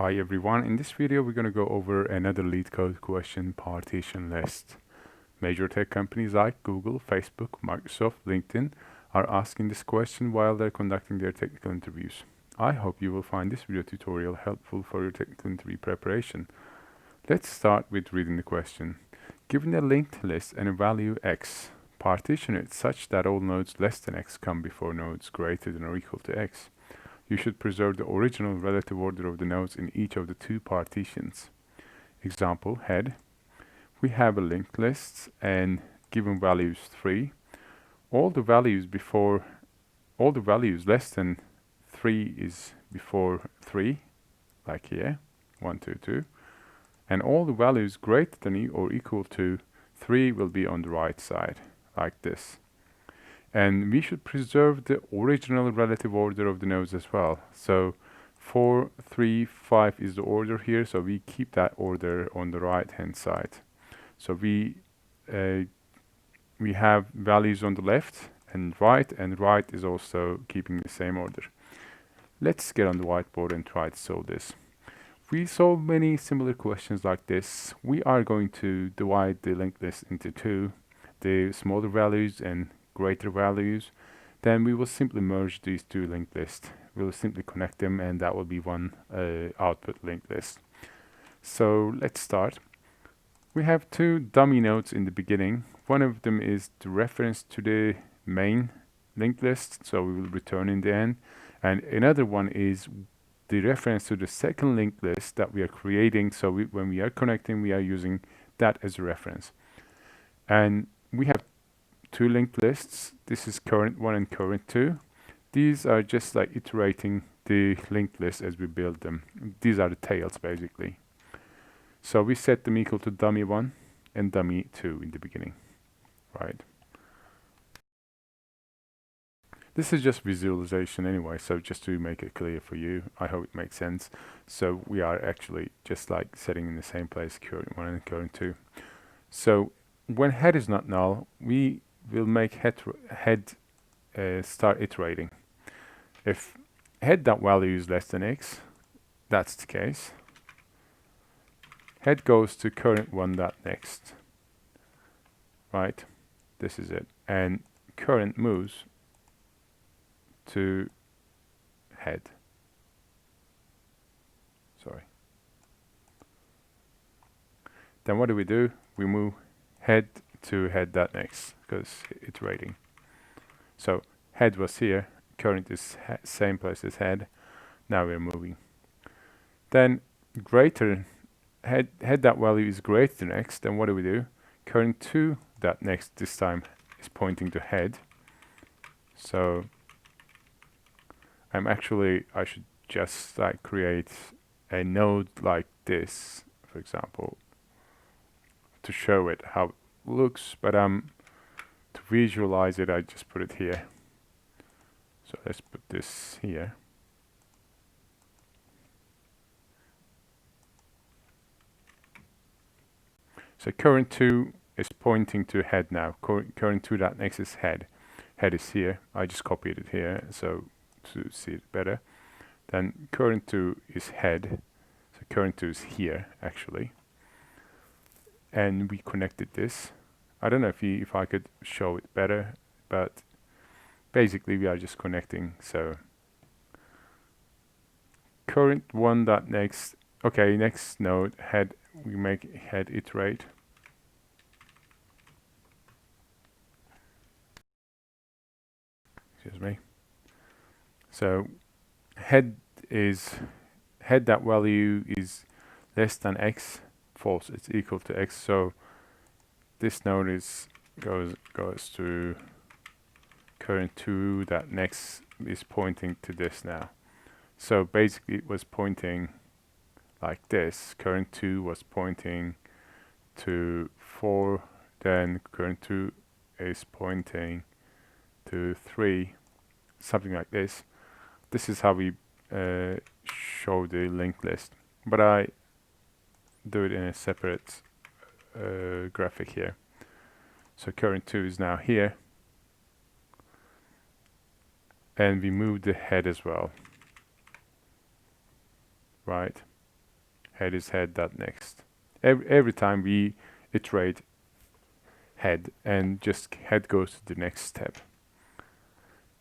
Hi everyone, in this video we're going to go over another Leetcode question, partition list. Major tech companies like Google, Facebook, Microsoft, LinkedIn are asking this question while they're conducting their technical interviews. I hope you will find this video tutorial helpful for your technical interview preparation. Let's start with reading the question. Given a linked list and a value x, partition it such that all nodes less than x come before nodes greater than or equal to x. You should preserve the original relative order of the nodes in each of the two partitions. Example, head. We have a linked list and given values 3. All the values less than 3 is before 3, like here, 1, 2, 2. And all the values greater than or equal to 3 will be on the right side, like this. And we should preserve the original relative order of the nodes as well. So 4, 3, 5 is the order here, so we keep that order on the right hand side. So we have values on the left and right is also keeping the same order. Let's get on the whiteboard and try to solve this. We solve many similar questions like this. We are going to divide the linked list into two, the smaller values and greater values. Then we will simply merge these two linked lists. We will simply connect them and that will be one output linked list. So let's start. We have two dummy nodes in the beginning. One of them is the reference to the main linked list, so we will return in the end. And another one is the reference to the second linked list that we are creating. So when we are connecting, we are using that as a reference. And we have two linked lists. This is current 1 and current 2. These are just like iterating the linked list as we build them. These are the tails basically. So we set them equal to dummy 1 and dummy 2 in the beginning, right? This is just visualization anyway, so just to make it clear for you, I hope it makes sense. So we are actually just like setting in the same place current 1 and current 2. So when head is not null, we will make head start iterating. If head.value is less than x, that's the case. Head goes to current 1.next, right? This is it. And current moves to head. Sorry. Then what do? We move head to head.next because iterating. So head was here, current is same place as head. Now we're moving. Then greater head.value is greater than x. Then what do? Current 2.next this time is pointing to head. So I should just like create a node like this, for example, to show it how it looks, but to visualize it I just put it here. So let's put this here. So current 2 is pointing to head now. Current 2.next is head. Head is here. I just copied it here so to see it better. Then current 2 is head. So current 2 is here actually. And we connected this. I don't know if I could show it better, but basically we are just connecting. So current 1.next. Okay, next node head. We make head iterate. Excuse me. So head.value is less than x, false. It's equal to x. So this node goes to current 2.next is pointing to this now. So basically it was pointing like this. Current 2 was pointing to 4, then current 2 is pointing to 3, something like this. This is how we show the linked list, but I do it in a separate graphic here. So current 2 is now here, and we move the head as well, right? head is head.next. Every time we iterate head, and just head goes to the next step.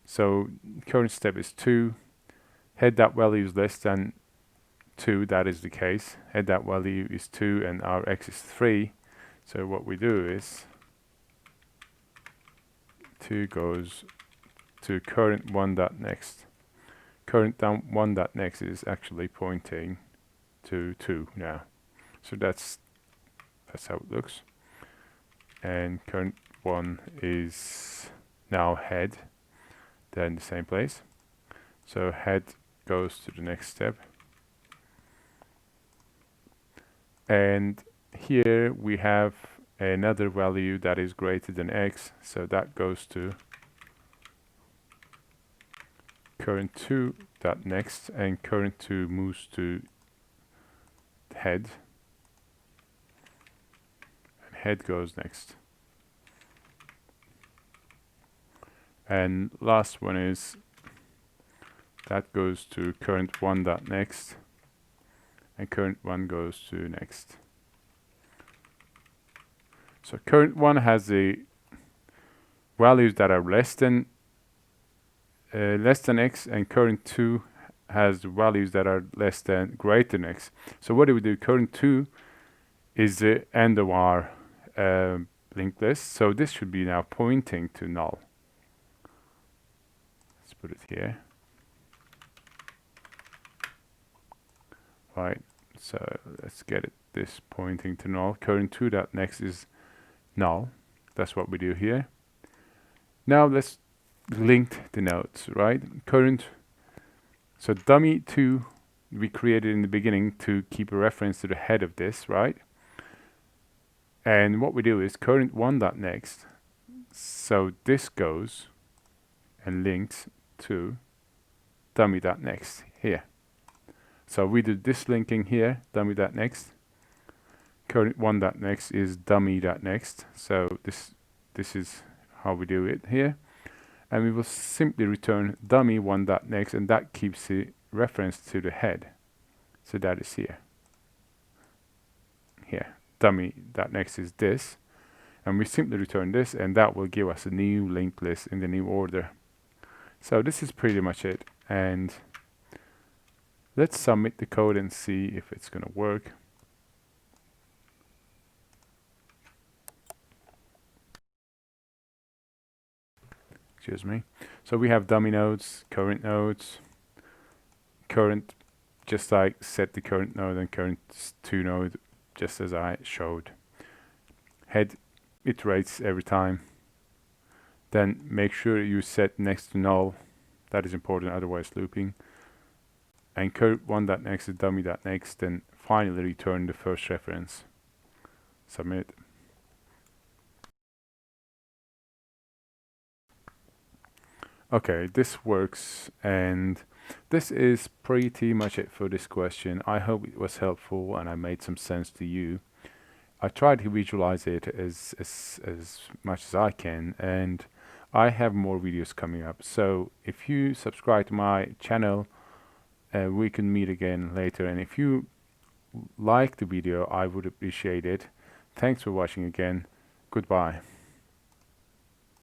So current step is 2. Head.value is less than 2, that is the case. Head.value is 2 and our x is 3. So what we do is 2 goes to current one.next. Current one.next is actually pointing to 2 now. So that's how it looks. And current one is now head. They're in the same place. So head goes to the next step. And here we have another value that is greater than x. So that goes to current 2.next, and current 2 moves to head. And head goes next. And last one is that goes to current one.next, and current one goes to next. So current one has the values that are less than x, and current 2 has values that are greater than x. So what do we do? Current 2 is the end of our linked list, so this should be now pointing to null. Let's put it here. Right, so let's get it, this pointing to null. Current 2.next is null. That's what we do here. Now let's link the nodes, right? So dummy 2 we created in the beginning to keep a reference to the head of this, right? And what we do is current one.next. So this goes and links to dummy.next here. So we did this linking here, dummy.next. Current one.next is dummy.next. So this is how we do it here. And we will simply return dummy one.next, and that keeps the reference to the head. So that is here. Here, dummy.next is this. And we simply return this, and that will give us a new linked list in the new order. So this is pretty much it. And let's submit the code and see if it's going to work. Excuse me. So we have dummy nodes, current just like set the current node and current 2 node, just as I showed. Head iterates every time. Then make sure you set next to null. That is important, otherwise looping. And current one.next is dummy.next, then finally return the first reference. Submit. Okay, this works, and this is pretty much it for this question. I hope it was helpful and I made some sense to you. I tried to visualize it as much as I can, and I have more videos coming up. So if you subscribe to my channel, we can meet again later. And if you like the video, I would appreciate it. Thanks for watching again. Goodbye.